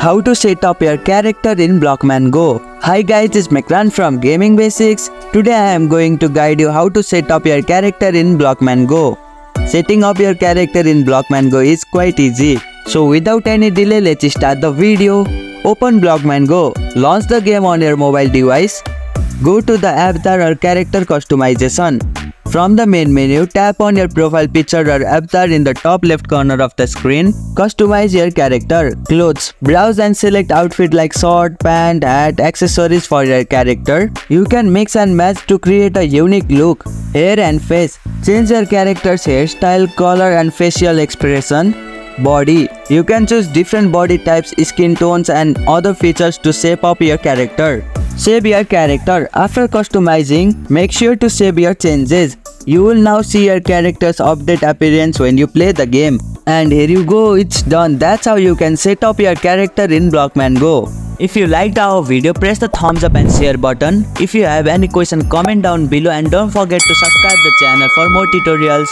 how to set up your character in Blockman Go. Hi guys, it's Mekran from Gaming Basics. Today I am going to guide you how to set up your character in Blockman Go. Setting up your character in Blockman Go is quite easy. So without any delay, let's start the video. Open Blockman Go. Launch the game on your mobile device. Go to the avatar or character customization. From the main menu, tap on your profile picture or avatar in the top left corner of the screen. Customize your character. Clothes. Browse and select outfit like short, pant, hat, accessories for your character. You can mix and match to create a unique look. Hair and face. Change your character's hairstyle, color and facial expression. Body. You can choose different body types, skin tones and other features to shape up your character. Save your character. After customizing, make sure to save your changes. You will now see your character's update appearance when you play the game. And here you go, it's done. That's how you can set up your character in Blockman Go. If you liked our video, press the thumbs up and share button. If you have any question, comment down below and don't forget to subscribe the channel for more tutorials.